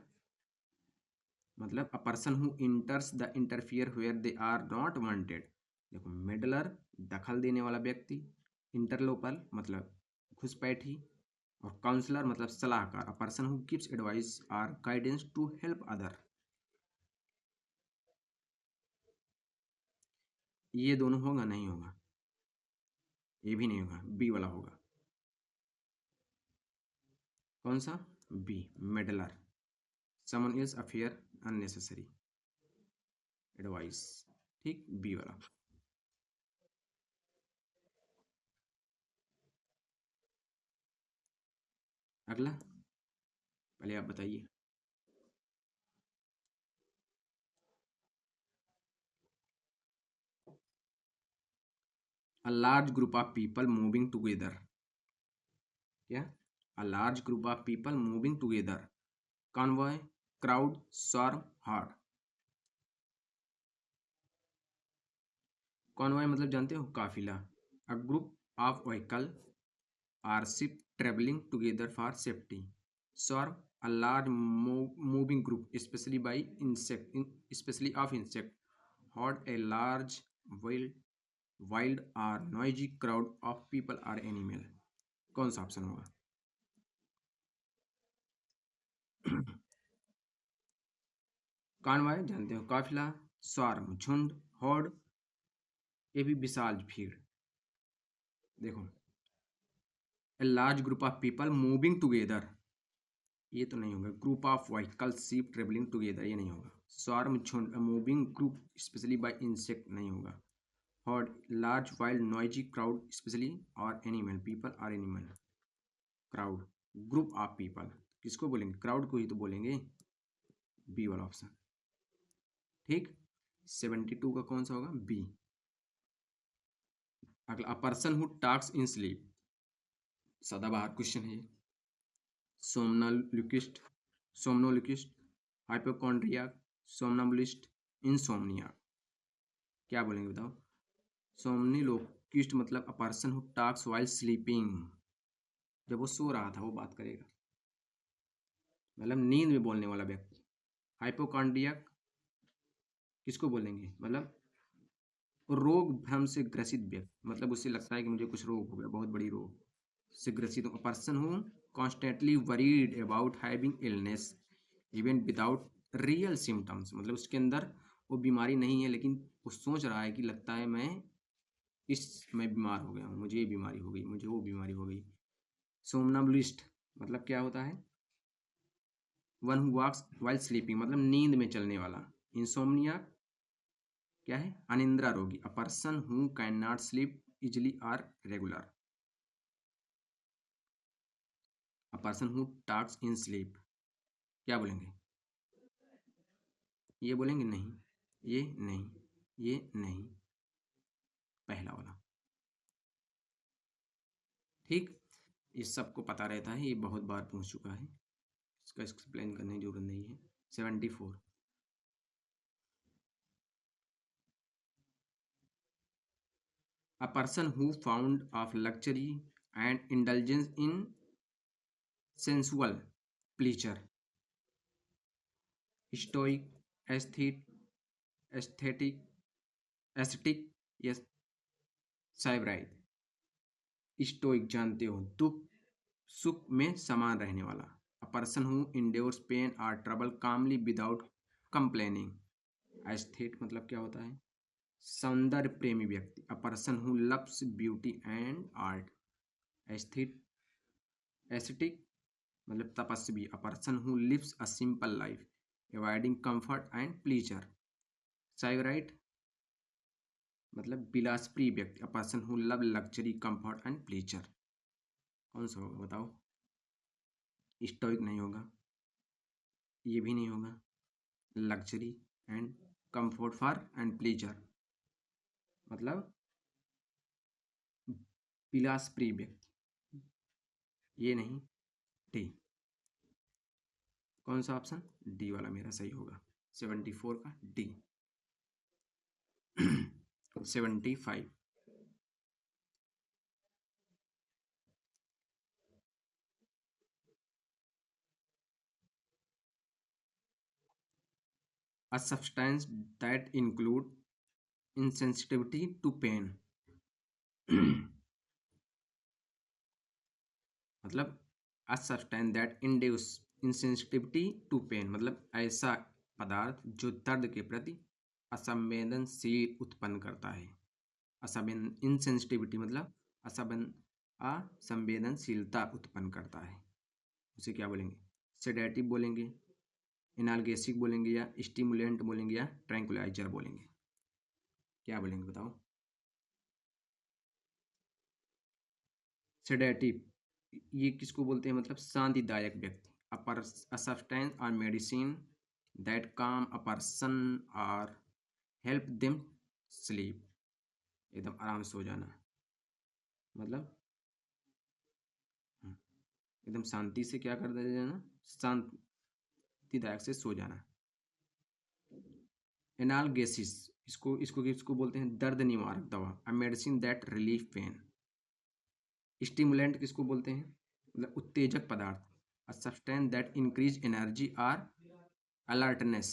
मतलब a person who enters the interfere where they are not wanted. देखो मेडलर दखल देने वाला व्यक्ति, इंटरलोपर मतलब घुसपैठी, और काउंसलर मतलब सलाहकार, a person who gives advice or guidance to help other. ये दोनों होगा नहीं होगा, ये भी नहीं होगा, बी वाला होगा। कौन सा? B, meddler, someone is affair unnecessary advice. ठीक, बी वाला। अगला पहले आप बताइए। A large group of people moving together। क्या? A large group of people moving together। Convoy, crowd, swarm, herd। Convoy मतलब जानते हो? काफिला। A group of vehicle are ship traveling together for safety। Swarm, a large moving group, especially by insect, especially of insect। Herd, a large wild or noisy crowd of people or animal। कौन सा ऑप्शन होगा? कानवाय जानते हो, काफिला, स्वार्म झुंड, हॉर्ड ये भी विशाल भीड़। देखो a large group of people moving together, ये तो नहीं होगा। Group of vehicle ship travelling together, ये नहीं होगा। स्वार्म झुंड, moving group specially by insect, नहीं होगा। Horde, large wild noisy crowd specially और एनिमल, पीपल और animal. Crowd, group of people किसको बोलेंगे? क्राउड को ही तो बोलेंगे। बी वाला ऑप्शन। ठीक, 72 का कौन सा होगा? बी। अगला, अ person who talks in sleep, सदाबहार क्वेश्चन है ये। सोमनालिकिस्ट, सोमनोलिकिस्ट, हाइपोकॉन्ड्रियाक, सोमनाम्बुलिस्ट, इंसोम्निया। क्या बोलेंगे बताओ? सोमनिलोकिस्ट मतलब a person who talks while sleeping, जब वो सो रहा था वो बात करेगा, मतलब नींद में बोलने वाला व्यक्ति। हाइपोकॉन्ड्रियाक किसको बोलेंगे? मतलब रोग भ्रम से ग्रसित व्यक्ति, मतलब उसे लगता है कि मुझे कुछ रोग हो गया, बहुत बड़ी रोग से ग्रसित। पर्सन हूँ constantly worried about having illness even without real symptoms, मतलब उसके अंदर वो बीमारी नहीं है लेकिन वो सोच रहा है कि लगता है मैं बीमार हो गया हूँ, मुझे ये बीमारी हो गई, मुझे वो बीमारी हो गई। सोमनाम्बुलिस्ट मतलब क्या होता है? One who walks while sleeping, मतलब नींद में चलने वाला। इंसोम्निया क्या है? अनिंद्रा रोगी, a person who can not sleep easily or regular. A person who talks in sleep, क्या बोलेंगे? ये बोलेंगे नहीं, ये नहीं, ये नहीं, पहला वाला। ठीक, इस सबको पता रहता है, ये बहुत बार पूछ चुका है, इसका एक्सप्लेन करने की जरूरत नहीं है। 74, a person who fond of luxury and indulgence in sensual pleasure. Stoic, aesthetic, aesthetic, yes, sybarite. Stoic जानते हो, दुख सुख में समान रहने वाला। A person who endures pain और trouble calmly without complaining. Aesthete मतलब क्या होता है? सौंदर्य प्रेमी व्यक्ति, a person who loves beauty and art. Aesthete, aesthetic मतलब तपस्वी, a person who lives a simple life avoiding comfort and pleasure. साइबराइट मतलब विलासप्रिय व्यक्ति, a person who love luxury comfort and pleaser. कौन सा होगा बताओ? स्टोइक नहीं होगा, ये भी नहीं होगा। Luxury and comfort for and pleaser मतलब विलासप्रिय व्यक्ति, ये नहीं। डी, कौन सा ऑप्शन? डी वाला मेरा सही होगा। 74 का D. 75, a substance that include insensitivity to pain मतलब a substance that induce insensitivity to pain मतलब ऐसा पदार्थ जो दर्द के प्रति असंवेदनशील उत्पन्न करता है। इनसेंसिटिविटी मतलब असंवेदनशीलता उत्पन्न करता है, उसे क्या बोलेंगे? सेडेटिव बोलेंगे, एनाल्गेसिक बोलेंगे, या स्टिमुलेंट बोलेंगे, या ट्रैंक्विलाइजर बोलेंगे? क्या बोलेंगे बताओ? सेडेटिव ये किसको बोलते हैं? मतलब शांतिदायक व्यक्ति। अ सब्सटेंस और मेडिसिन दैट काम अ पर्सन और हेल्प देम स्लीप, एकदम आराम से सो जाना, मतलब एकदम शांति से क्या कर देना? शांतिदायक से सो जाना। एनाल्गेसिस इसको इसको किसको बोलते हैं? दर्द निवारक दवा, a medicine that relief pain. Stimulant किसको बोलते हैं? मतलब उत्तेजक पदार्थ, a substance that increase energy और अलर्टनेस।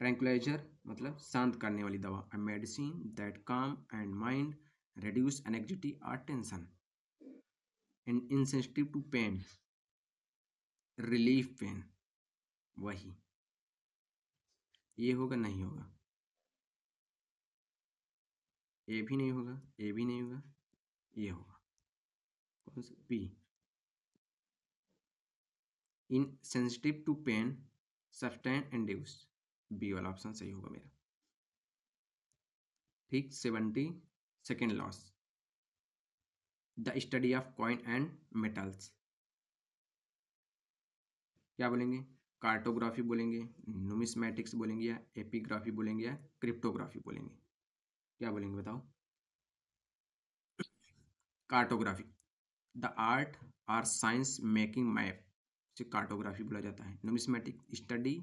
ट्रैंक्विलाइजर मतलब शांत करने वाली दवा, a medicine that calm and mind, reduce anxiety और tension. And insensitive to pain, relief pain, वही। ये होगा? नहीं होगा। ए भी नहीं होगा, ए भी नहीं होगा, ये होगा कौन सा? B, insensitive to pain, substance induce. B वाला ऑप्शन सही होगा मेरा। ठीक। 72nd loss, the study of coin and metals. क्या बोलेंगे? कार्टोग्राफी बोलेंगे, नुमिस्मेटिक्स बोलेंगे, या एपिग्राफी बोलेंगे, या क्रिप्टोग्राफी बोलेंगे? क्या बोलेंगे बताओ? कार्टोग्राफी, द आर्ट और साइंस मेकिंग मैप से कार्टोग्राफी बोला जाता है। Numismatic study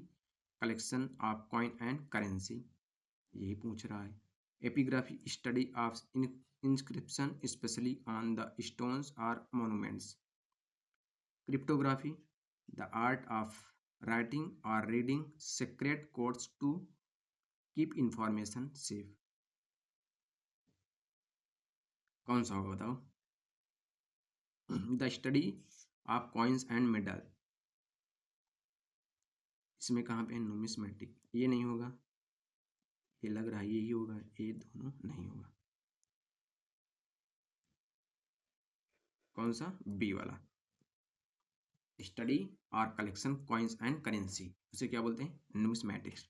collection of coin and currency, यही पूछ रहा है। Epigraphy study of inscription specially on the stones और monuments. Cryptography, the art of writing और reading secret codes to keep information safe. कौन सा होगा बताओ? The study of coins and medal, इसमें कहाँ पे? नुमिस्मेटिक, ये नहीं होगा, ये लग रहा है यही होगा, ये दोनों नहीं होगा। कौन सा? बी वाला, स्टडी और कलेक्शन कॉइन्स एंड करेंसी, उसे क्या बोलते हैं? नुमिस्मेटिक्स।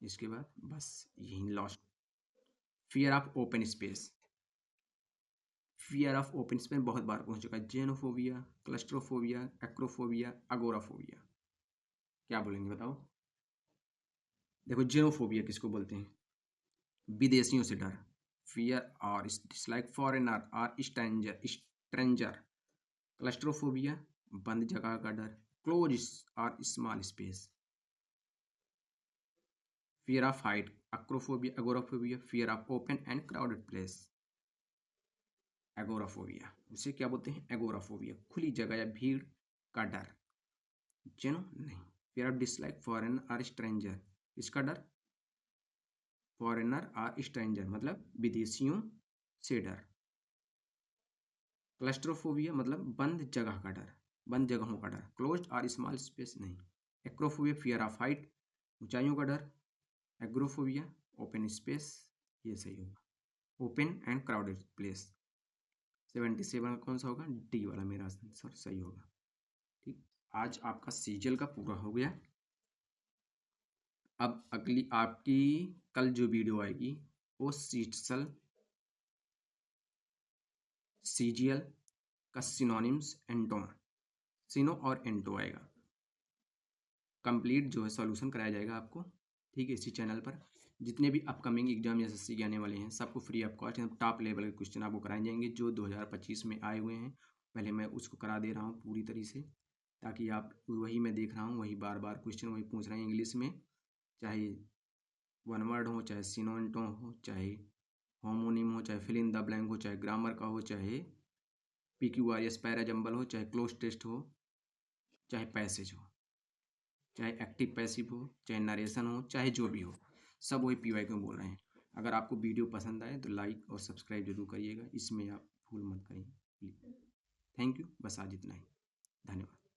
इसके बाद बस यही lost. Fear of open space, fear of open space बहुत बार पहुंच चुका है। जेनोफोबिया, क्लस्ट्रोफोबिया, एक्रोफोबिया, अगोराफोबिया, क्या बोलेंगे बताओ? देखो, जेनोफोबिया किसको बोलते हैं? विदेशियों से डर, फियर और डिसलाइक फॉरेनर और स्ट्रेंजर। क्लस्ट्रोफोबिया, बंद जगह का डर, क्लोज और small space. Fear of height, acrophobia, agoraphobia, fear of open and crowded place, agoraphobia. उसे क्या बोलते हैं? एगोराफोबिया, खुली जगह या भीड़ का डर। जेनो नहीं। फियर ऑफ डिसलाइक फॉरेन और स्ट्रेंजर, इसका डर? फॉरेनर और स्ट्रेंजर मतलब विदेशियों से डर। क्लस्ट्रोफोबिया मतलब बंद जगह का डर, बंद जगहों का डर। क्लोज्ड और स्मॉल स्पेस नहीं। एक्रोफोबिया, फियर ऑफ हाइट, ऊंचाइयों का डर। एग्रोफोबिया, ओपन स्पेस, ये सही होगा। Open and crowded place. 77 का कौन सा होगा? डी वाला मेरा आंसर सही होगा। ठीक, आज आपका सीजीएल का पूरा हो गया। अब अगली आपकी कल जो वीडियो आएगी वो सीजीएल का सिनोनिम्स एंटोन, सिनो और एंटो आएगा। कंप्लीट जो है सॉल्यूशन कराया जाएगा आपको, ठीक है, इसी चैनल पर। जितने भी अपकमिंग एग्जाम एसएससी के आने वाले हैं सबको free of cost top level के क्वेश्चन आपको कराए जाएंगे जो 2025 में आए हुए हैं। पहले मैं उसको करा दे रहा हूँ पूरी तरीके से, ताकि आप वही मैं देख रहा हूँ वही बार बार क्वेश्चन वही पूछ रहे हैं इंग्लिश में, चाहे वन वर्ड हो, चाहे सिनोनिम हो, चाहे होमोनिम हो, चाहे फिल इन द ब्लैंक हो, चाहे ग्रामर का हो, चाहे पीक्यूआरएस पैराजंबल हो, चाहे क्लोज टेस्ट हो, चाहे पैसेज हो। चाहे एक्टिव पैसिव हो, चाहे नरेशन हो, चाहे जो भी हो, सब वही PYQ में बोल रहे हैं। अगर आपको वीडियो पसंद आए तो लाइक और सब्सक्राइब जरूर करिएगा, इसमें आप भूल मत करिए। थैंक यू, बस आज इतना ही। धन्यवाद।